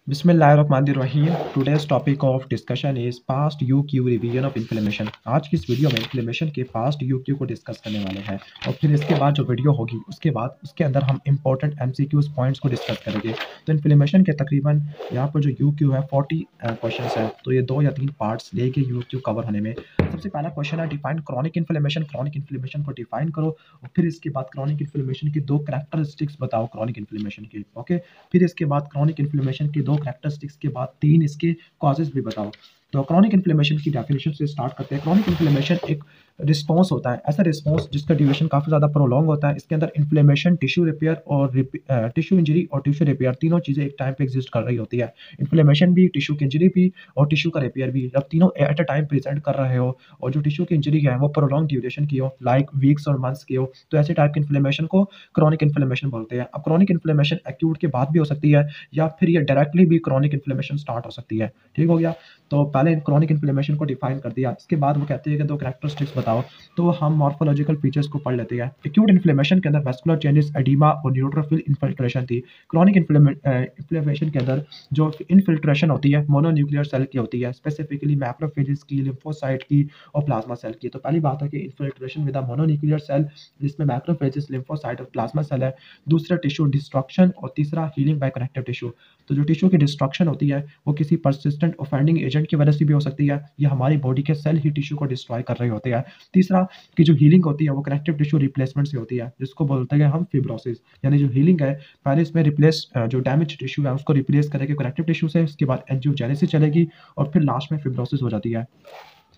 बिस्मिल्लाहिर्रहमानिर्रहीम। Today's topic of discussion is past you Q revision of inflammation. आज की इस वीडियो में इन्फ्लेमेशन के पास्ट यू क्यू को डिस्कस करने वाले हैं और फिर इसके बाद जो वीडियो होगी उसके बाद उसके अंदर हम इंपॉर्टेंट एमसीक्यूज पॉइंट्स को डिस्कस करेंगे। तो इन्फ्लेमेशन के तकरीबन यहाँ पर जो यू क्यू है 40 क्वेश्चन है, तो ये 2 या 3 पार्ट्स लेके यू क्यू कवर होने में। सबसे पहला क्वेश्चन है define chronic inflammation. Chronic inflammation को डिफाइन करो और फिर इसके बाद क्रॉनिक इन्फ्लेमेशन की 2 कैरेक्टरिस्टिक्स बताओ क्रॉनिक इन्फ्लेमेशन की। ओके, फिर इसके बाद क्रॉनिक इन्फ्लेमेशन के 2 कैरेक्टरिस्टिक्स के बाद 3 इसके कॉजेज भी बताओ। तो क्रॉनिक इन्फ्लेमेशन की डेफिनेशन से स्टार्ट करते हैं। क्रॉनिक इन्फ्लेमेशन एक रिस्पॉन्स होता है, ऐसा रिस्पॉन्स जिसका ड्यूरेशन काफ़ी ज़्यादा प्रोलॉन्ग होता है। इसके अंदर इन्फ्लेमेशन, टिश्यू रिपेयर और टिश्यू इंजरी और टिश्यू रिपेयर तीनों चीज़ें एक टाइम पे एग्जिस्ट कर रही होती है। इन्फ्लेमेशन भी, टिश्यू की इंजरी भी और टिश्यू का रिपेयर भी, जब तीनों एट अ टाइम प्रेजेंट कर रहे हो और जो टिश्यू की इंजरी है वो प्रोलॉन्ग ड्यूरेशन की हो, लाइक वीक्स और मंथ्स की हो, तो ऐसे टाइप की इन्फ्लेमेशन को क्रॉनिक इन्फ्लेमेशन बोलते हैं। अब क्रॉनिक इन्फ्लेमेशन एक्यूट के बाद भी हो सकती है या फिर ये डायरेक्टली भी क्रॉनिक इन्फ्लेमेशन स्टार्ट हो सकती है। ठीक हो गया, तो पहले क्रॉनिक इन्फ्लेमेशन को डिफाइन कर दिया। इसके बाद वो कहते हैं कि 2 कैरेक्टरिस्टिक्स बताओ, तो हम मॉर्फोलॉजिकल फीचर्स को पढ़ लेते हैं। एक्यूट इन्फ्लेमेशन के अंदर वैस्कुलर चेंजेस, एडिमा और न्यूट्रोफिल इन्फिल्ट्रेशन थी। क्रॉनिक इन्फ्लेमेशन के अंदर जो इन्फिल्ट्रेशन होती है मोनोन्यूक्लियर सेल की होती है, स्पेसिफिकली मैक्रोफेजेस की, लिम्फोसाइट की और प्लाज्मा सेल की। तो पहली बात है कि infiltration with a mononuclear cell जिसमें मैक्रोफेजेस, लिम्फोसाइट और प्लाज्मा सेल है। दूसरा टिश्यू डिस्ट्रक्शन और तीसरा हीलिंग बाय कनेक्टिव टिश्यू। तो जो टिश्यू की डिस्ट्रक्शन होती है वो किसी परसिस्टेंट ऑफेंडिंग एजेंट की वजह से भी हो सकती है या हमारी बॉडी के सेल ही टिश्यू को डिस्ट्रॉय कर रहे होते हैं। तीसरा की जो हीलिंग होती है वो कनेक्टिव टिश्यू रिप्लेसमेंट से होती है, जिसको बोलते हैं हम फिब्रोसिस। यानी जो हीलिंग है पहले इसमें रिप्लेस जो डैमेज टिश्यू है उसको रिप्लेस करेंगे कनेक्टिव टिश्यू से, उसके बाद एंजियोजेनेसिस चलेगी और फिर लास्ट में फिब्रोसिस हो जाती है।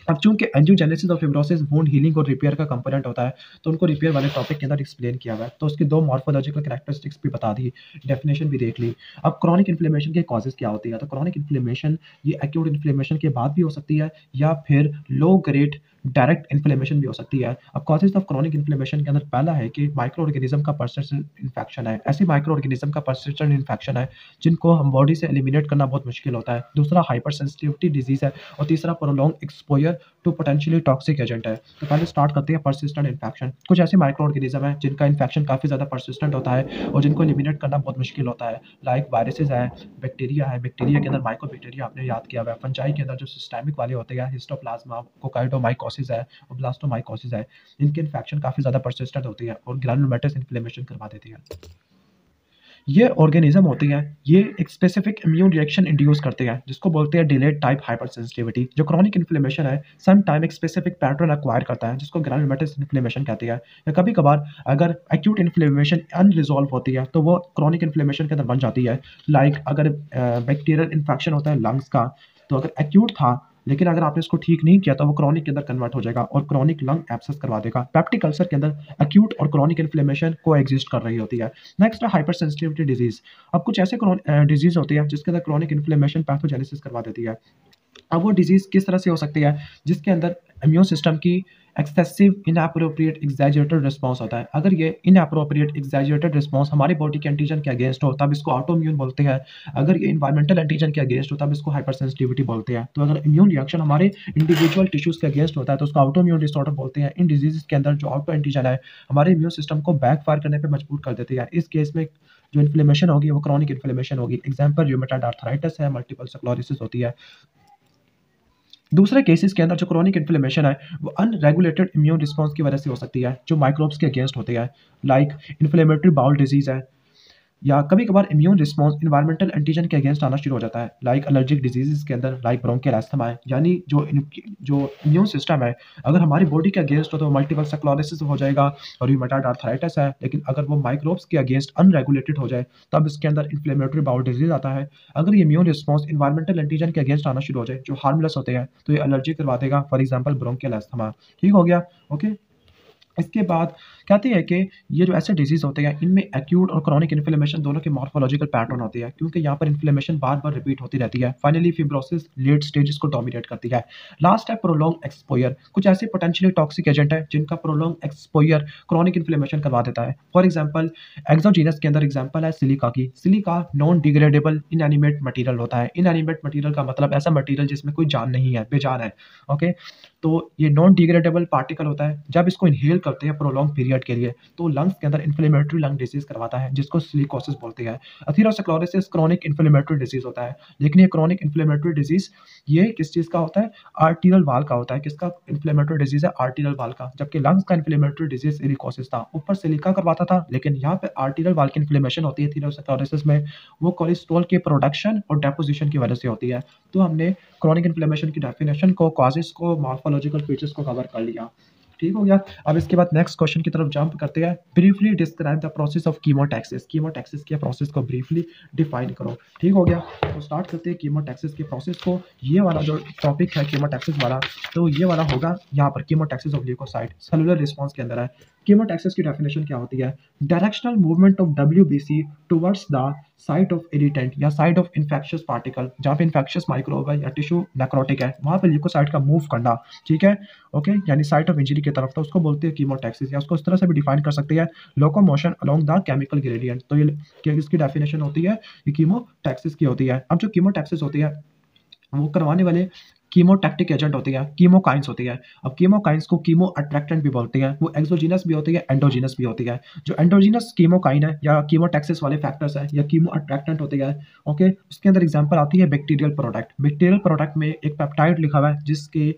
अब चूंकि एंजियोजेनेसिस और फिब्रोसिस वुंड हीलिंग और रिपेयर का कंपोनेंट होता है, तो उनको रिपेयर वाले टॉपिक के अंदर एक्सप्लेन किया हुआ है। तो उसकी 2 मॉर्फोलॉजिकल कैरेक्टरिस्टिक्स भी बता दी, डेफिनेशन भी देख ली। अब क्रॉनिक इन्फ्लेमेशन के कॉजेज क्या होती है, तो क्रॉनिक इन्फ्लेमेशन ये एक्यूट इन्फ्लेमेशन के बाद भी हो सकती है या फिर लो ग्रेड डायरेक्ट इन्फ्लेमेशन भी हो सकती है। अब कॉजेज ऑफ क्रॉनिक इन्फ्लेमेशन के अंदर पहला है कि माइक्रो ऑर्गेनिज्म का पर्सिस्टेंट इन्फेक्शन है। ऐसी माइक्रो ऑर्गेनिज्म का पर्सिस्टेंट इन्फेक्शन है जिनको हम बॉडी से एलिमिनेट करना बहुत मुश्किल होता है। दूसरा हाइपर सेंसिटिविटी डिजीज है और तीसरा prolong exposure to potentially toxic agent है। तो पहले स्टार्ट करते हैं पर्सिस्टेंट इन्फेक्शन। कुछ ऐसे माइक्रो ऑर्गेनिज्म है जिनका इन्फेक्शन काफ़ी ज़्यादा पर्सिस्टेंट होता है और जिनको एलिमिनेट करना बहुत मुश्किल होता है, लाइक वायरसेस है, बैक्टीरिया है। बैक्टीरिया के अंदर माइक्रोबैक्टीरिया आपने याद किया हुआ है। फंजाई के अंदर जो सिस्टेमिक वाले होते हैं, हिस्टोप्लाज्मा, कोकाइडोमाइकोसिस है और ब्लास्टोमाइकोसिस है। इनके इन्फेक्शन काफ़ी ज़्यादा पर्सिस्टेंट होती है और ग्रैनुलोमेटस इन्फ्लेमेशन करवा देती है। ये ऑर्गेनिज्म होती हैं, ये एक स्पेसिफिक इम्यून रिएक्शन इंड्यूस करते हैं जिसको बोलते हैं डिलेड टाइप हाइपर सेंसिटिविटी। जो क्रॉनिक इन्फ्लेमेशन है सम टाइम एक स्पेसिफिक पैटर्न एक्वायर करता है जिसको ग्रैनुलोमेटस इन्फ्लेमेशन कहते हैं। या कभी कभार अगर एक्यूट इन्फ्लेमेशन अनरिजॉल्व होती है तो वो क्रॉनिक इन्फ्लेमेशन के अंदर बन जाती है। लाइक अगर बैक्टीरियल इन्फेक्शन होता है लंग्स का, तो अगर एक्यूट था लेकिन अगर आपने इसको ठीक नहीं किया तो वो क्रॉनिक के अंदर कन्वर्ट हो जाएगा और क्रॉनिक लंग एब्सेस करवा देगा। पेप्टिक अल्सर के अंदर एक्यूट और क्रॉनिक इन्फ्लेमेशन को एग्जिस्ट कर रही होती है। नेक्स्ट है हाइपर सेंसिटिविटी डिजीज। अब कुछ ऐसे डिजीज होती है जिसके अंदर क्रॉनिक इन्फ्लेमेशन पैथोजेनेसिस करवा देती है। अब वो डिजीज किस तरह से हो सकती है, जिसके अंदर इम्यून सिस्टम की एक्सेसिव इनएप्रोप्रिएट एग्जैजरेटेड रिस्पॉन्स होता है। अगर ये इनएप्रोप्रिएट एग्जैजरेटेड रिस्पॉन्स हमारी बॉडी के एंटीजन के अगेंस्ट हो तब इसको ऑटोइम्यून बोलते हैं। अगर ये इन्वायरमेंटल एंटीजन के अगेंस्ट हो तब इसको हाइपर सेंसिटिविटी बोलते हैं। तो अगर इम्यून रिएक्शन हमारे इंडिविजुअल टिश्यूज के अगेंस्ट होता है तो उसको ऑटोइम्यून डिसऑर्डर बोलते हैं। इन डिजीज के अंदर जो ऑटो एंटीजन है हमारे इम्यून सिस्टम को बैकफायर करने पर मजबूर कर देती है। इस केस में जो इन्फ्लेमेशन होगी वो क्रॉनिक इन्फ्लेमेशन होगी। एग्जाम्पल रूमेटॉइड आर्थराइटिस है, मल्टीपल स्क्लेरोसिस होती है। दूसरे केसेस के अंदर जो क्रॉनिक इन्फ्लेमेशन है वो अनरेगुलेटेड इम्यून रिस्पांस की वजह से हो सकती है जो माइक्रोब्स के अगेंस्ट होते हैं, लाइक इन्फ्लेमेटरी बाउल डिजीज है। या कभी कभार इम्यून रिस्पांस इन्वायरमेंटल एंटीजन के अगेंस्ट आना शुरू हो जाता है, लाइक एलर्जिक डिजीजेस के अंदर, लाइक ब्रोंकियल अस्थमा है। यानी जो इम्यून सिस्टम है अगर हमारी बॉडी के अगेंस्ट हो तो मल्टीपल स्क्लेरोसिस हो जाएगा और रूमेटॉइड आर्थराइटिस है। लेकिन अगर वो माइक्रोब्स के अगेंस्ट अनरेगुलेटेड हो जाए तब इसके अंदर इन्फ्लेमेटरी बाउल डिजीज आता है। अगर ये इम्यून रिस्पांस इन्वायरमेंटल एंटीजन के अगेंस्ट आना शुरू हो जाए जो हार्मलेस होते हैं तो ये एलर्जी करवा देगा, फॉर एग्जाम्पल ब्रोंकियल अस्थमा। ठीक हो गया, ओके। इसके बाद कहते हैं कि ये जो ऐसे डिजीज होते हैं इनमें एक्यूट और क्रॉनिक इन्फ्लेमेशन दोनों के मॉर्फोलॉजिकल पैटर्न होते हैं क्योंकि यहाँ पर इन्फ्लेमेशन बार बार रिपीट होती रहती है। फाइनली फिब्रोसिस लेट स्टेजेस को डोमिनेट करती है। लास्ट है प्रोलॉन्ग एक्सपोजर। कुछ ऐसे पोटेंशियली टॉक्सिक एजेंट है जिनका प्रोलॉन्ग एक्सपोजर क्रॉनिक इन्फ्लेमेशन करवा देता है। फॉर एग्जाम्पल एक्सोजीनस के अंदर एग्जाम्पल है सिलिका की। Silica non degradable inanimate material होता है। इनएनिमेट मटीरियल का मतलब ऐसा मटीरियल जिसमें कोई जान नहीं है, बेजान है। ओके, तो ये नॉन डिग्रेडेबल पार्टिकल होता है। जब इसको इनहेल करते हैं प्रोलॉन्ग पीरियड के लिए तो लंग्स के अंदर इन्फ्लेमेटरी लंग डिजीज करवाता है जिसको सिलिकोसिस बोलते हैं। एथेरोस्क्लेरोसिस क्रोनिक इन्फ्लेमेटरी डिजीज होता है, लेकिन ये क्रोनिक इन्फ्लेमेटरी डिजीज ये किस चीज़ का होता है? आर्टीरियल वाल का होता है। किसका इन्फ्लेमेटरी डिजीज है? आर्टीरियल वाल का। जबकि लंग्स का इन्फ्लेमेटरी डिजीज सिलिकोसिस था, ऊपर सिलिका करवाता था, लेकिन यहाँ पे आर्टीरियल वाल की इन्फ्लेमेशन होती है एथेरोस्क्लेरोसिस में, वो कोलेस्ट्रॉल के प्रोडक्शन और डेपोजिशन की वजह से होती है। तो हमने क्रोनिक इन्फ्लेमेशन की डेफिनेशन को, कॉजेस को, मॉर्फोलॉजिकल फीचर्स को कवर कर लिया। ठीक हो गया। अब इसके बाद नेक्स्ट क्वेश्चन की तरफ जंप करते हैं। Briefly describe the process of chemotaxis. Chemotaxis के प्रोसेस को ब्रीफली डिफाइन करो। ठीक हो गया। तो स्टार्ट करते हैं कीमोटैक्सिस के प्रोसेस को। ये वाला जो टॉपिक है कीमोटैक्सिस वाला, तो ये वाला होगा यहाँ पर chemotaxis of leukocyte cellular response के अंदर है। कीमोटैक्सिस की डेफिनेशन क्या होती है? Directional movement of WBC towards the site of irritant या साइट ऑफ इन्फेक्शियस पार्टिकल, जहाँ पे इन्फेक्शियस माइक्रोब है या टिश्यू नेक्रोटिक है, वहाँ पे ल्यूकोसाइट का मूव करना। ठीक है, ओके, यानी साइट ऑफ इंजरी की तरफ, तो उसको बोलते हैं कीमोटैक्सिस, या उसको इस तरह से भी डिफाइन कर सकते हैं, locomotion along the chemical gradient. तो ये इसकी डेफिनेशन होती है, ये कीमोटैक्सिस की होती है। अब जो कीमोटैक्सिस होती है वो करवाने वाले कीमोटैक्टिक एजेंट होती है, कीमोकाइंस होती है। अब कीमोकाइंस को कीमो अट्रैक्टेंट भी बोलते हैं। वो एक्सोजीनस भी होती है, एंडोजीनस भी होती है। जो एंडोजीनस कीमोकाइन है या कीमोटैक्सिस वाले फैक्टर्स है या कीमो अट्रैक्टेंट होते हैं, ओके, उसके अंदर एग्जांपल आती है बैक्टीरियल प्रोडक्ट। बैक्टीरियल प्रोडक्ट में एक पेप्टाइड लिखा हुआ है जिसके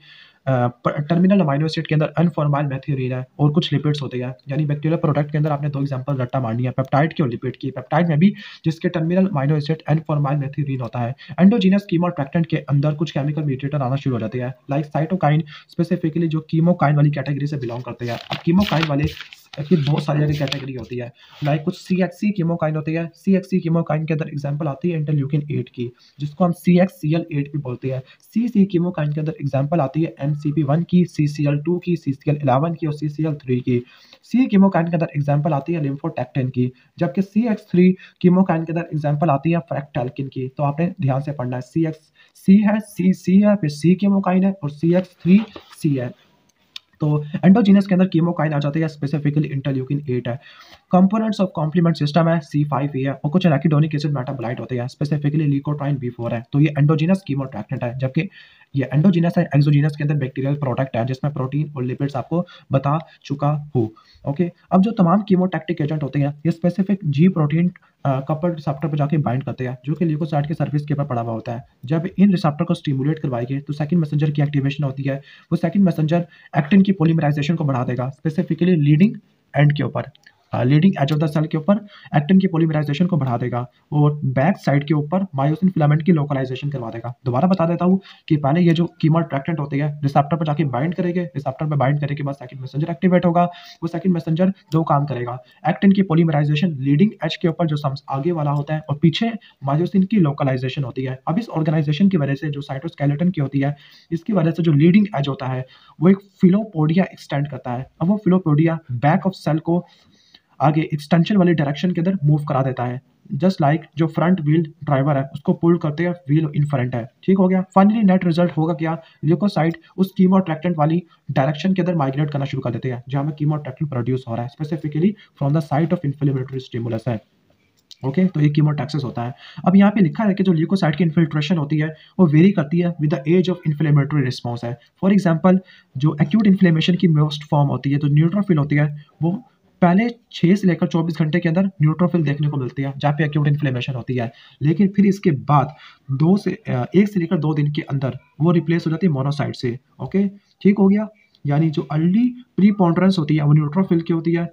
टर्मिनल अमाइनो एसिड के अंदर अनफॉर्माइल मेथिओनिन है और कुछ लिपिड्स होते हैं। यानी बैक्टीरियल प्रोडक्ट के अंदर आपने दो एग्जांपल रट्टा मारनी है, पेप्टाइड की और लिपिड की। पेप्टाइड में भी जिसके टर्मिनल अमाइनो एसिड अनफॉर्माइल मेथिओनिन होता है। एंडोजीनस कीमो अट्रैक्टेंट के अंदर कुछ केमिकल मीडिएटर आना शुरू हो जाते हैं, लाइक साइटोकाइन, स्पेसिफिकली जो कीमोकाइन वाली कैटेगरी से बिलोंग करते हैं। अब कीमोकाइन वाले की बहुत सारी जगह कैटेगरी होती है, लाइक कुछ CXC कीमोकाइन होती है। CXC कीमोकाइन के अंदर एग्जांपल आती है इंटरल्यूकिन 8 की, जिसको हम CXCL8 भी बोलते हैं। CC कीमोकाइन के अंदर एग्जांपल आती है MCP1 की, CCL2 की, CCL11 की और CCL3 की। C कीमोकाइन के अंदर एग्जांपल आती है लिम्फोटेक्टिन की, जबकि CX3 कीमोकाइन के अंदर एग्जांपल आती है फ्रैक्टैल्किन की। तो आपने ध्यान से पढ़ना है, CXC है, CC है, फिर C कीमोकाइन है और CX3 C है। तो एंडोजीनस के अंदर कीमोकाइन आ जाते हैं, स्पेसिफिकली इंटरल्यूकिन 8 है। कंपोनेंट्स ऑफ कॉम्प्लीमेंट सिस्टम है, C5A है, और कुछ एराकिडोनिक एसिड मेटाबोलाइट होते हैं, स्पेसिफिकली ल्यूकोट्राइन B4 है। तो ये एंडोजीनस कीमोअट्रैक्टेंट है, जबकि ये एंडोजीनस है। एक्सोजीनस के अंदर बैक्टीरियल प्रोडक्ट है जिसमें प्रोटीन और लिपिड्स आपको बता चुका हूँ। ओके, अब जो तमाम कीमोटैक्टिक एजेंट होते हैं ये स्पेसिफिक जी प्रोटीन कपल रिसेप्टर पर जाके बाइंड करते हैं, जो कि ल्यूकोसाइट के सर्फेस के ऊपर पड़ा हुआ होता है। जब इन रिसेप्टर को स्टिमुलेट करवाएंगे तो सेकंड मैसेंजर की एक्टिवेशन होती है। वो सेकंड मैसेंजर एक्टिन की पॉलीमराइजेशन को बढ़ा देगा, स्पेसिफिकली लीडिंग एंड के ऊपर, leading edge of the cell के ऊपर एक्टिन की पॉलीमराइजेशन को बढ़ा देगा, और बैक साइड के ऊपर मायोसिन फिलामेंट की लोकलाइजेशन करवा देगा। दोबारा बता देता हूँ कि पहले ये जो कीमो अट्रैक्टेंट होते हैं रिसेप्टर पर जाके बाइंड करेंगे, रिसेप्टर पर बाइंड करने के बाद सेकंड मैसेंजर एक्टिवेट होगा। वो सेकंड मैसेंजर दो काम करेगा, एक्टिन की पॉलीमराइजेशन लीडिंग एज के ऊपर जो आगे वाला होता है, और पीछे मायोसिन की लोकलाइजेशन होती है। अब इस ऑर्गेनाइजेशन की वजह से जो साइटोस्केलेटन की होती है, इसकी वजह से जो लीडिंग एज होता है वो एक फिलोपोडिया एक्सटेंड करता है। अब वो फिलोपोडिया बैक ऑफ सेल को आगे एक्सटेंशन वाली डायरेक्शन के अंदर मूव करा देता है, जस्ट लाइक जो फ्रंट व्हील ड्राइवर है उसको पुल करते हैं व्हील इन फ्रंट है। ठीक हो गया। फाइनली नेट रिजल्ट होगा क्या? ल्यूकोसाइट उस कीमो अट्रैक्टेंट वाली डायरेक्शन के अंदर माइग्रेट करना शुरू कर देते हैं जहां में कीमो अट्रैक्टेंट प्रोड्यूस हो रहा है, specifically from the site of inflammatory stimulus है। ओके, तो ये कीमोटैक्सिस होता है। अब यहाँ पे लिखा है कि जो ल्यूकोसाइट की इन्फिल्ट्रेशन होती है वो वेरी करती है with the age of inflammatory response है। फॉर एग्जांपल, जो एक्यूट इन्फ्लेमेशन की मोस्ट फॉर्म होती है, जो न्यूट्रोफिल होती है, वो पहले 6 से लेकर 24 घंटे के अंदर न्यूट्रोफिल देखने को मिलती है जहाँ पे एक्यूट इन्फ्लेमेशन होती है। लेकिन फिर इसके बाद 1 से लेकर 2 दिन के अंदर वो रिप्लेस हो जाती है मोनोसाइट से। ओके, ठीक हो गया। यानी जो अर्ली प्रीपोंडरेंस होती है वो न्यूट्रोफिल की होती है,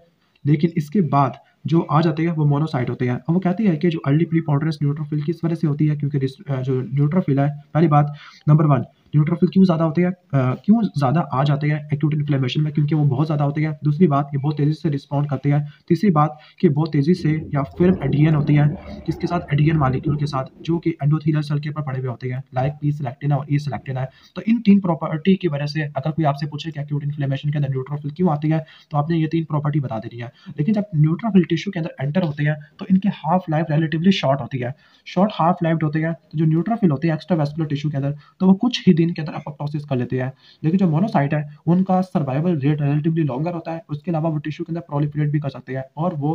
लेकिन इसके बाद जो आ जाते हैं वो मोनोसाइट होते हैं। और वो कहते हैं कि जो अर्ली प्रीपोंडरेंस न्यूट्रोफिल किस वजह से होती है, क्योंकि जो न्यूट्रोफिल है, पहली बात नंबर 1, न्यूट्रोफिल क्यों ज़्यादा होते हैं, क्यों ज़्यादा आ जाते हैं एक्यूट इन्फ्लेमेशन में, क्योंकि वो बहुत ज़्यादा होते हैं। दूसरी बात, ये बहुत तेज़ी से रिस्पॉन्ड करते हैं। तीसरी बात कि बहुत तेज़ी से या फिर एडियन होती है, किसके साथ, एडियन मालिक्यूल के साथ, जो कि एंडोथेलियल सेल के ऊपर पड़े हुए होते हैं, लाइक पी सिलेक्टिन और ई सिलेक्टिन है। तो इन 3 प्रॉपर्टी की वजह से अगर कोई आपसे पूछे कि एक्यूट इन्फ्लेमेशन के अंदर न्यूट्रोफिल क्यों आती है, तो आपने ये 3 प्रॉपर्टी बता देनी है। लेकिन जब न्यूट्रोफिल टिश्यू के अंदर एंटर होते हैं तो इनकी हाफ लाइफ रिलेटिवली शॉर्ट होती है। शॉर्ट हाफ लाइफ होते हैं, तो जो न्यूट्रोफिल होते हैं एक्स्ट्रा वेस्कुलर टिश्यू के अंदर, तो वो कुछ ही दिन के अंदर एपोप्टोसिस कर लेते हैं। लेकिन जो मोनोसाइट है उनका सर्वाइवल रेट रिलेटिवली लॉन्गर होता है। उसके अलावा वो टिश्यू के अंदर प्रोलिफरेट भी कर सकते हैं और वो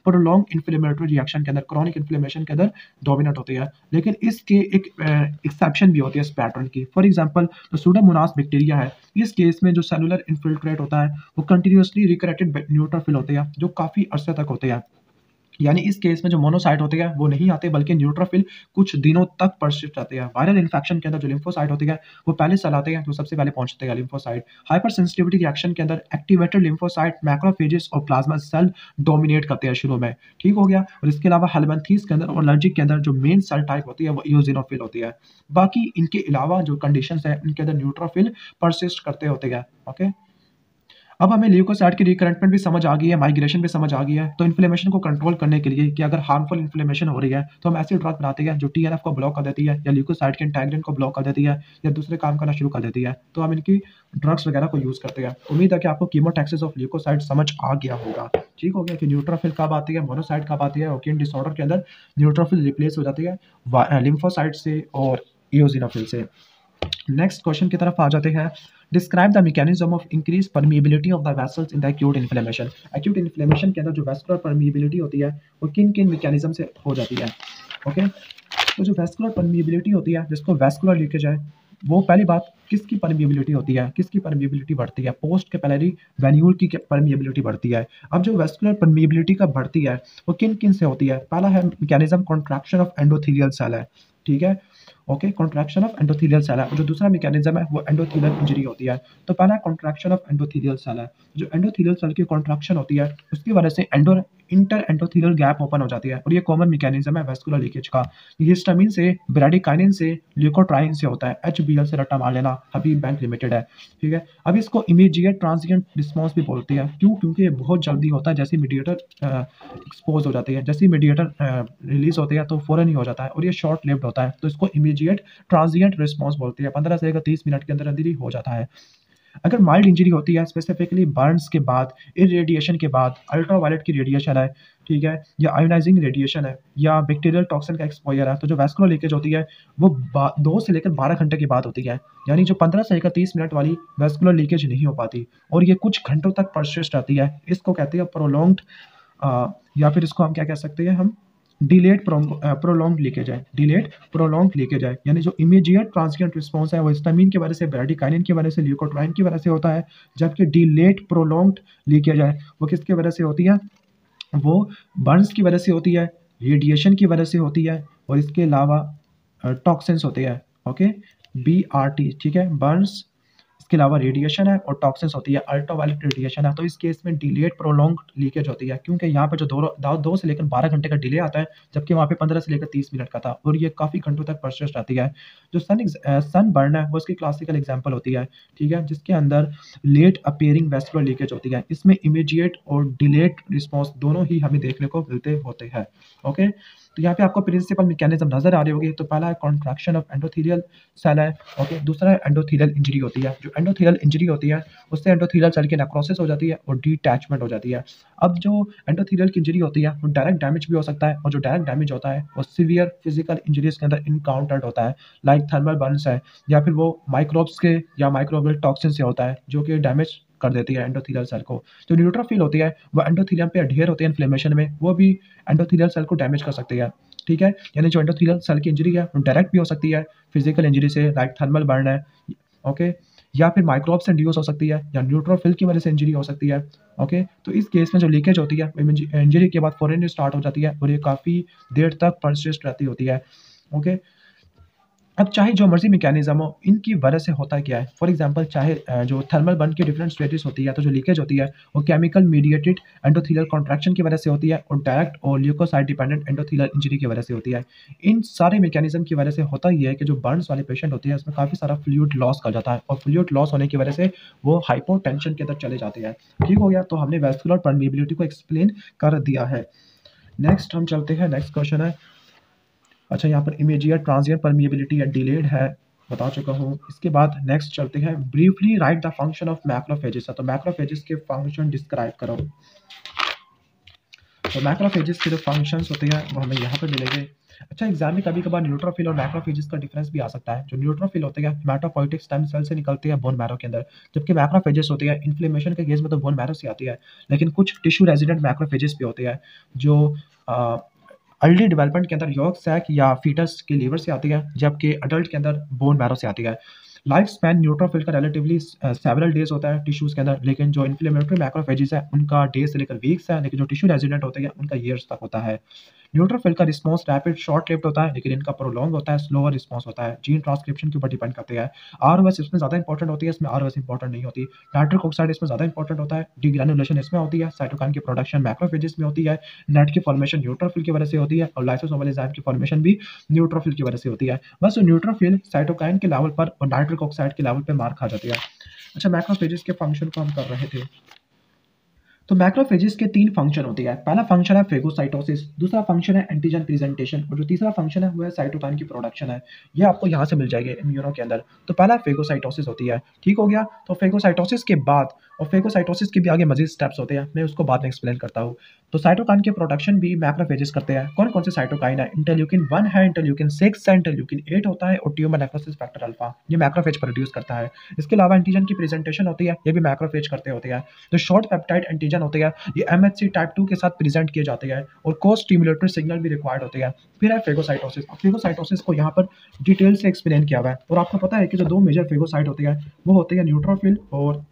प्रोलॉन्ग इन्फ्लेमेटरी रिएक्शन के अंदर, क्रोनिक इन्फ्लेमेशन के अंदर डोमिनेट होते हैं। लेकिन इसके एक एक्सेप्शन भी होती है इस पैटर्न की। फॉर एग्जांपल जो सूडोमोनास बैक्टीरिया है, इस केस में जो सेलुलर इन्फिल्ट्रेट होता है वो कंटिन्यूअसली रिकरेटेड न्यूट्रोफिल होते हैं जो काफ़ी अरसे तक होते हैं। यानी इस केस में जो मोनोसाइट होते हैं वो नहीं आते, बल्कि न्यूट्रोफिल कुछ दिनों तक परसिस्ट रहते हैं। वायरल इन्फेक्शन के अंदर जो लिम्फोसाइट होती है वो पहले सेल आते हैं, जो सबसे पहले पहुंचते हैं लिम्फोसाइट। हाइपर सेंसिटिविटी रिएक्शन के अंदर एक्टिवेटेड लिम्फोसाइट, मैक्रोफेजेस और प्लाज्मा सेल डोमिनेट करते हैं शुरू में। ठीक हो गया। और इसके अलावा हेलमिंथेस के अंदर और एलर्जिक के अंदर जो मेन सेल टाइप होती है वो इओसिनोफिल होती है। बाकी इनके अलावा जो कंडीशंस है इनके अंदर न्यूट्रोफिल परसिस्ट करते होते हैं। ओके, अब हमें ल्यूकोसाइट की रिकरेंटमेंट भी समझ आ गई है, माइग्रेशन भी समझ आ गई है। तो इन्फ्लेमेशन को कंट्रोल करने के लिए कि अगर हार्मफुल इन्फ्लेमेशन हो रही है तो हम ऐसी ड्रग बनाते हैं जो टीएनएफ को ब्लॉक कर देती है या ल्यूकोसाइट के इंटेग्रिन को ब्लॉक कर देती है या दूसरे काम करना शुरू कर देती है। तो हम इनकी ड्रग्स वगैरह को यूज़ करते हैं। उम्मीद है कि आपको कीमोटैक्सिस ऑफ ल्यूकोसाइट समझ आ गया होगा। ठीक हो गया कि न्यूट्रोफिल कब आती है, मोनोसाइट कब आती है। ओकियन डिसऑर्डर के अंदर न्यूट्रोफिल रिप्लेस हो जाती है लिम्फोसाइट से और इओसिनोफिल से। नेक्स्ट क्वेश्चन की तरफ आ जाते हैं। Describe the mechanism of increase permeability of the vessels in the acute inflammation. Acute inflammation के अंदर जो वेस्कुलर परमिएबिलिटी होती है वो किन किन मैकेनिज्म से हो जाती है। ओके, तो जो वेस्कुलर परमिएबिलिटी होती है, जिसको वेस्कुलर लीकेज है, वो पहली बात किसकी परमिएबिलिटी होती है, किसकी परमिएबिलिटी बढ़ती है, पोस्ट कैपिलरी वेन्यूल की परमिएबिलिटी बढ़ती है। अब जो वेस्कुलर परमिएबिलिटी का बढ़ती है वो किन किन से होती है। पहला है mechanism contraction of endothelial cell है। ठीक है, okay, contraction of endothelial cell है। और जो दूसरा मैकेनिज्म है वो एंडोथेलियल इंजरी होती है। तो पहला कॉन्ट्रैक्शन ऑफ एंडोथेलियल सेल है। जो एंडोथेलियल सेल की कॉन्ट्रैक्शन होती है उसकी वजह से इंटर एंडोथेलियल गैप ओपन हो जाती है और ये कॉमन मैकेनिज्म है वेस्कुलर लीकेज का। हिस्टामिन से, ब्रैडिकाइनिन से, ल्यूकोट्राइन से होता है। HBl से रट्टा मार लेना, हबीब बैंक लिमिटेड है। ठीक है, अब इसको इमीडिएट ट्रांजिएंट रिस्पॉन्स भी बोलते हैं। क्यों? क्योंकि ये बहुत जल्दी होता है। जैसे मीडिएटर एक्सपोज हो जाती है, जैसे मीडिएटर रिलीज होते हैं तो फौरन ही हो जाता है और ये शॉर्ट लिव्ड होता है। तो इसको इमीडिएट ट्रांजिएंट रिस्पॉन्स बोलते हैं। 15 से 30 मिनट के अंदर अंदर ही हो जाता है। अगर माइल्ड इंजरी होती है, स्पेसिफिकली बर्न्स के बाद, इरेडिएशन के बाद, अल्ट्रावायलेट की रेडिएशन है, ठीक है, या आयोनाइजिंग रेडिएशन है, या बैक्टीरियल टॉक्सिन का एक्सपोजर है, तो जो वेस्कुलर लीकेज होती है वो 2 से लेकर 12 घंटे के बाद होती है। यानी जो 15 से लेकर 30 मिनट वाली वेस्कुलर लीकेज नहीं हो पाती और ये कुछ घंटों तक परसिस्ट रहती है। इसको कहते हैं प्रोलॉन्ग्ड, या फिर इसको हम क्या कह सकते हैं, हम डिलेड प्रोलॉन्ग लीकेज है। डिलेड प्रोलॉन्ग लीकेज है, यानी जो इमीडिएट ट्रांजिएंट रिस्पॉन्स है वो हिस्टामिन की वजह से, ब्रैडिकाइनिन की वजह से, ल्यूकोट्राइन की वजह से होता है। जबकि डिलेड प्रोलॉन्ग्ड लीकेज है वो किसकी वजह से होती है, वो बर्न्स की वजह से होती है, रेडिएशन की वजह से होती है और इसके अलावा टॉक्सिन्स होते हैं। ओके, BRT, ठीक है, बर्न्स, इसके अलावा रेडिएशन है और टॉक्सिन्स होती है, अल्ट्रावायलेट रेडिएशन है। तो इस केस में डिलेड प्रोलॉन्ग लीकेज होती है क्योंकि यहाँ पे जो 2 से लेकर 12 घंटे का डिले आता है, जबकि वहाँ पे 15 से लेकर 30 मिनट का था और ये काफ़ी घंटों तक परसिस्ट रहती है। जो सन बर्न है वो इसकी क्लासिकल एग्जाम्पल होती है। ठीक है, जिसके अंदर लेट अपीयरिंग वेस्कुलर लीकेज होती है। इसमें इमीडिएट और डिलेड रिस्पॉन्स दोनों ही हमें देखने को मिलते होते हैं। ओके, तो यहाँ पे आपको प्रिंसिपल मैकेनिज्म नजर आ रही होगी। तो पहला है कॉन्ट्रैक्शन ऑफ एंडोथेलियल सेल है। ओके, दूसरा है एंडोथेलियल इंजरी होती है। जो एंडोथेलियल इंजरी होती है उससे एंडोथेलियल सेल की नेक्रोसिस हो जाती है और डिटैचमेंट हो जाती है। अब जो एंडोथेलियल की इंजरी होती है वो डायरेक्ट डैमेज भी हो सकता है और जो डायरेक्ट डैमेज होता है वो सीवियर फिजिकल इंजरीज के अंदर इनकाउंटर्ड होता है, लाइक थर्मल बर्न्स है, या फिर वो माइक्रोब्स के या माइक्रोबियल टॉक्सिन से होता है जो कि डैमेज कर देती है एंडोथेलियल सेल को। जो न्यूट्रोफिल होती है वो एंडोथेलियम पे अडहियर होती है इन्फ्लेमेशन में, वो भी एंडोथेलियल सेल को डैमेज कर सकती है। ठीक है, यानी जो एंडोथेलियल सेल की इंजरी है वो डायरेक्ट भी हो सकती है फिजिकल इंजरी से, लाइक थर्मल बर्न है। ओके, या फिर माइक्रोब से इंड्यूस हो सकती है या न्यूट्रोफिल की वजह से इंजरी हो सकती है। ओके, तो इस केस में जो लीकेज होती है इंजरी के बाद फौरन स्टार्ट हो जाती है और ये काफ़ी देर तक परसिस्ट रहती होती है। ओके, अब चाहे जो मर्जी मैकेनिज्म हो, इनकी वजह से होता क्या है। फॉर एग्जांपल चाहे जो थर्मल बर्न की डिफरेंट स्टेजेस होती है, तो जो लीकेज होती है वो केमिकल मीडिएटेड एंडोथेलियल कॉन्ट्रैक्शन की वजह से होती है और डायरेक्ट और ल्यूकोसाइट डिपेंडेंट एंडोथेलियल इंजरी की वजह से होती है। इन सारे मैकेनिज्म की वजह से होता ये है कि जो बर्न्स वाले पेशेंट होते हैं उसमें काफ़ी सारा फ्लूइड लॉस कर जाता है और फ्लूइड लॉस होने की वजह से वो हाइपोटेंशन के अंदर चले जाते हैं। ठीक हो गया, तो हमने वेस्कुलर परमिएबिलिटी को एक्सप्लेन कर दिया है। नेक्स्ट हम चलते हैं, नेक्स्ट क्वेश्चन है, अच्छा यहाँ पर इमीडिएट ट्रांजिएंट परमिएबिलिटी या डिलेड है, बता चुका हूँ। इसके बाद नेक्स्ट चलते हैं, briefly right the function of macrophages. तो मैक्रोफेजेस के फंक्शन डिस्क्राइब करो। तो मैक्रोफेजेस के जो फंक्शंस होते हैं वो हमें यहाँ पर मिलेंगे। अच्छा, एग्जाम में कभी-कभार न्यूट्रोफिल और मैक्रोफेजेस का डिफरेंस भी आ सकता है। जो न्यूट्रोफिल होते हैं हेमाटोपोइएटिक स्टेम सेल से निकलते हैं बोन मैरो के अंदर, जबकि मैक्रोफेजेस होती है इन्फ्लेमेशन के केस में तो बोन मैरो से आती है। लेकिन कुछ टिश्यू रेजिडेंट मैक्रोफेजेस भी होते हैं जो अ, अर्ली डेवलपमेंट के अंदर यॉर्क सैक या फीटस के लीवर से आती है, जबकि अडल्ट के अंदर बोन मैरो से आती है। लाइफ स्पैन न्यूट्रोफिल का रिलेटिवली सेवरल डेज होता है टिश्यूज के अंदर, लेकिन जो इन्फ्लेमेटरी मैक्रोफेजेस है उनका डेज से लेकर वीक्स है, लेकिन जो टिश्यू रेजिडेंट होते हैं उनका ईयर्स तक होता है। न्यूट्रोफिल का रिस्पॉन्स रैपिड शॉर्ट लिव्ड होता है, लेकिन इनका प्रोलॉन्ग होता है, स्लोअर रिस्पॉन्स होता है। जीन ट्रांसक्रिप्शन के ऊपर डिपेंड करते हैं। आरओएस इसमें ज़्यादा इंपॉर्टेंट होती है, इसमें आरओएस इंपॉर्टेंट नहीं होती। नाइट्रिक ऑक्साइड इसमें ज़्यादा इंपॉर्टेंट होता है, डीग्रैनुलेशन इसमें होती है, साइटोकाइन की प्रोडक्शन मैक्रोफेजेस में होती है, नेट की फॉर्मेशन न्यूट्रोफिल की वजह से होती है और लाइसोसोमल एंजाइम की फॉर्मेशन भी न्यूट्रोफिल की वजह से होती है। बस न्यूट्रोफिल साइटोकाइन के लेवल पर और नाइट्रिक ऑक्साइड के लेवल पर मार खा जाती है। अच्छा, मैक्रोफेजेस के फंक्शन को हम कर रहे थे। तो मैक्रोफेजेस के 3 फंक्शन होते हैं। पहला फंक्शन है फेगोसाइटोसिस, दूसरा फंक्शन है एंटीजन प्रेजेंटेशन और जो तीसरा फंक्शन है वो है साइटोकाइन की प्रोडक्शन है। ये आपको यहाँ से मिल जाएगी इम्यूनो के अंदर। तो पहला फेगोसाइटोसिस होती है, ठीक हो गया? तो फेगोसाइटोसिस के बाद और फेगोसाइटोसिस के भी आगे मज़ीद स्टेप्स होते हैं, मैं उसको बाद में एक्सप्लेन करता हूँ। तो साइटोकाइन की प्रोडक्शन भी मैक्रोफेजेस करते हैं। कौन-कौन से साइटोकाइन है? इंटरल्यूकिन 1 है, इंटरल्यूकिन 6 है, इंटरल्यूकिन 8 होता है और ट्यूमर नेक्रोसिस फैक्टर अल्फा, ये मैक्रोफेज प्रोड्यूस करता है। इसके अलावा एंटीजन की प्रेजेंटेशन होती है, ये भी मैक्रोफेज करते होते हैं। जो शॉर्ट पेप्टाइड एंटीजन होते हैं, ये एमएचसी टाइप 2 के साथ प्रेजेंट किए जाते हैं और को स्टिमुलेटरी सिग्नल भी रिक्वायर्ड होते हैं। फिर है फेगोसाइटोसिस। फेगोसाइटोसिस को यहाँ पर डिटेल से एक्सप्लेन किया हुआ है और आपको पता है कि जो 2 मेजर फेगोसाइट होते हैं, वो होते हैं न्यूट्रोफिल और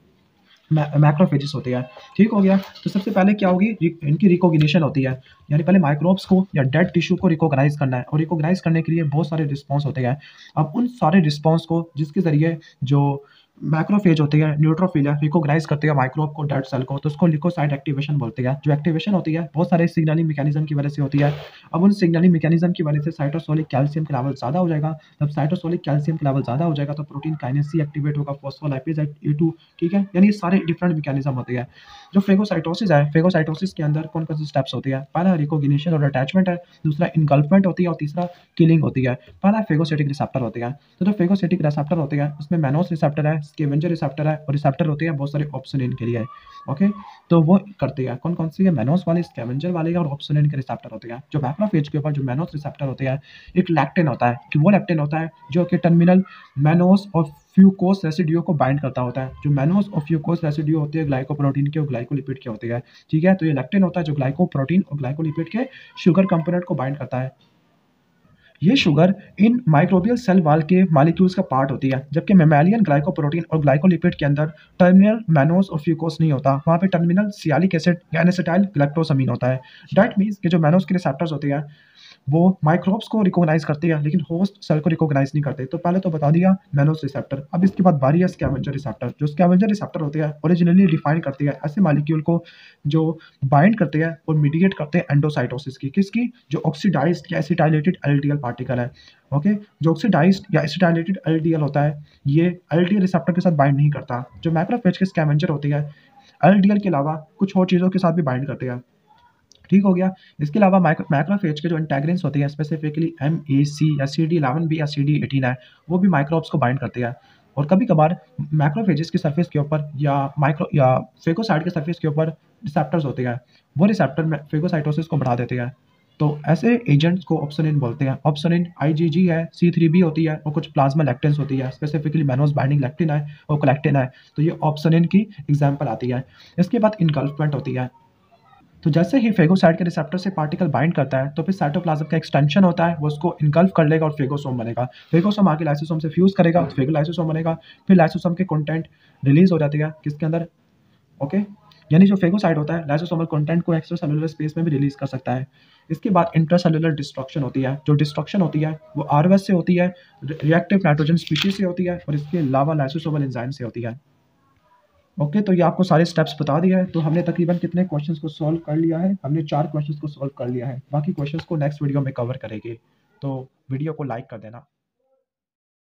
मैक्रोफेजेस होते हैं, ठीक हो गया? तो सबसे पहले क्या होगी, इनकी रिकॉग्निशन होती है, यानी पहले माइक्रोब्स को या डेड टिश्यू को रिकॉग्नाइज करना है और रिकॉग्नाइज करने के लिए बहुत सारे रिस्पॉन्स होते हैं। अब उन सारे रिस्पॉन्स को जिसके ज़रिए जो मैक्रोफेज होती है, न्यूट्रोफिल है, रिकॉग्नाइज करते हैं माइक्रोब को, डेड सेल को, तो उसको ल्यूकोसाइट एक्टिवेशन बोलते हैं। जो एक्टिवेशन होती है बहुत सारे सिग्नलिंग मैकेनिज्म की वजह से होती है। अब उन सिग्नलिंग मैकेनिज्म की वजह से साइटोसोलिक कैल्शियम का लेवल ज़्यादा हो जाएगा। जब साइटोसोलिक कैल्शियम का लेवल ज़्यादा हो जाएगा तो प्रोटीन काइनेस सी एक्टिवेट होगा, फॉस्फोलाइपेज ए2, ठीक है? यानी ये सारे डिफरेंट मैकेनिज्म होते हैं। जो फेगोसाइटोसिस है, फेगोसाइटोसिस के अंदर कौन-कौन से स्टेप्स होते हैं? पहला रिकॉग्निशन और अटैचमेंट है, दूसरा इनगल्फमेंट होती है और तीसरा किलिंग होती है। पहला फेगोसाइटिक रिसेप्टर होते हैं। तो जो फेगोसाइटिक रिसेप्टर होते हैं उसमें मैनोस रिसेप्टर है, स्कैवेंजर रिसेप्टर है और रिसेप्टर होते हैं बहुत सारे ऑप्सोनिन के लिए, ओके? तो वो करते हैं, कौन-कौन से? मैनोस वाले, स्कैवेंजर वाले और ऑप्सोनिन के रिसेप्टर होते हैं। जो मैक्रोफेज के ऊपर जो मैनोस रिसेप्टर होते हैं, एक लैक्टिन होता है, कि वो लैक्टिन होता है जो कि टर्मिनल मैनोस और फ्यूकोस रेसिड्यू को बाइंड करता होता है। जो मैनोस और फ्यूकोस रेसिड्यू होते हैं ग्लाइकोप्रोटीन के और ग्लाइकोलिपिड के होते हैं, ठीक है? तो ये लैक्टिन होता है जो ग्लाइकोप्रोटीन और ग्लाइकोलिपिड के शुगर कंपोनेंट को बाइंड करता है। ये sugar in microbial cell wall के मॉलिक्यूल्स का पार्ट होती है, जबकि मैमेलियन ग्लाइकोप्रोटीन और ग्लाइकोलिपिड के अंदर टर्मिनल मैनोस और फ्यूकोस नहीं होता, वहाँ पे टर्मिनल सियालिक एसिड या एसिटाइल गैलेक्टोसमीन होता है। दैट मीन्स कि जो मैनोस के रिसेप्टर्स होते हैं वो माइक्रोब्स को रिकॉग्नाइज करते हैं लेकिन होस्ट सेल को रिकॉग्नाइज नहीं करते। तो पहले तो बता दिया मैनोस रिसेप्टर। अब इसके बाद बारी है स्कैवेंजर रिसेप्टर। जो स्कैवेंजर रिसेप्टर होते हैं ओरिजिनली डिफाइन करते हैं ऐसे मॉलिक्यूल को जो बाइंड करते हैं और मीडिएट करते हैं एंडोसाइटोसिस की, किसकी? जो ऑक्सीडाइज्ड या एसिटाइलेटेड एलडीएल पार्टिकल है, ओके? जो ऑक्सीडाइज्ड या एसिटाइलेटेड एलडीएल होता है ये एलडीएल रिसेप्टर के साथ बाइंड नहीं करता। जो मैक्रोफेज के स्कैवेंजर होती है एलडीएल के अलावा कुछ और चीज़ों के साथ भी बाइंड करते हैं, ठीक हो गया? इसके अलावा मैक्रोफेज के जो इंटेग्रिन्स होती हैं स्पेसिफिकली एमएसी या CD11B या CD18 है, वो भी माइक्रोब्स को बाइंड करती है। और कभी-कभार मैक्रोफेजेस की सरफेस के ऊपर या फेगोसाइट के सरफेस के ऊपर रिसेप्टर्स होते हैं, वो रिसेप्टर में फेगोसाइटोसिस को बढ़ा देते हैं। तो ऐसे एजेंट्स को ऑप्सोनिन बोलते हैं। ऑप्सोनिन IgG है, C3b होती है और कुछ प्लाज्मा लैक्टेंस होती है, स्पेसिफिकली मैनोस बाइंडिंग लैक्टिन है और कोलैक्टिन है। तो ये ऑप्सोनिन की एग्जाम्पल आती है। इसके बाद इनगल्फमेंट होती है। तो जैसे ही फेगोसाइट के रिसेप्टर से पार्टिकल बाइंड करता है तो फिर साइटोप्लाज्म का एक्सटेंशन होता है, वो उसको इनगल्फ कर लेगा और फेगोसोम बनेगा। फेगोसोम आके लाइसोसोम से फ्यूज करेगा तो फेगोलाइसोसोम बनेगा। फिर लाइसोसोम के कंटेंट रिलीज हो जाती है किसके अंदर, ओके? यानी जो फेगोसाइट होता है लाइसोसोमल कंटेंट को एक्स्ट्रासेलुलर स्पेस में भी रिलीज कर सकता है। इसके बाद इंट्रासेलुलर डिस्ट्रक्शन होती है। जो डिस्ट्रक्शन होती है वो आरओएस से होती है, रिएक्टिव नाइट्रोजन स्पीशीज से होती है और इसके अलावा लाइसोसोमल एंजाइम से होती है। ओके, तो ये आपको सारे स्टेप्स बता दिया है। तो हमने तकरीबन कितने क्वेश्चंस को सॉल्व कर लिया है? हमने 4 क्वेश्चंस को सॉल्व कर लिया है। बाकी क्वेश्चंस को नेक्स्ट वीडियो में कवर करेंगे। तो वीडियो को लाइक कर देना।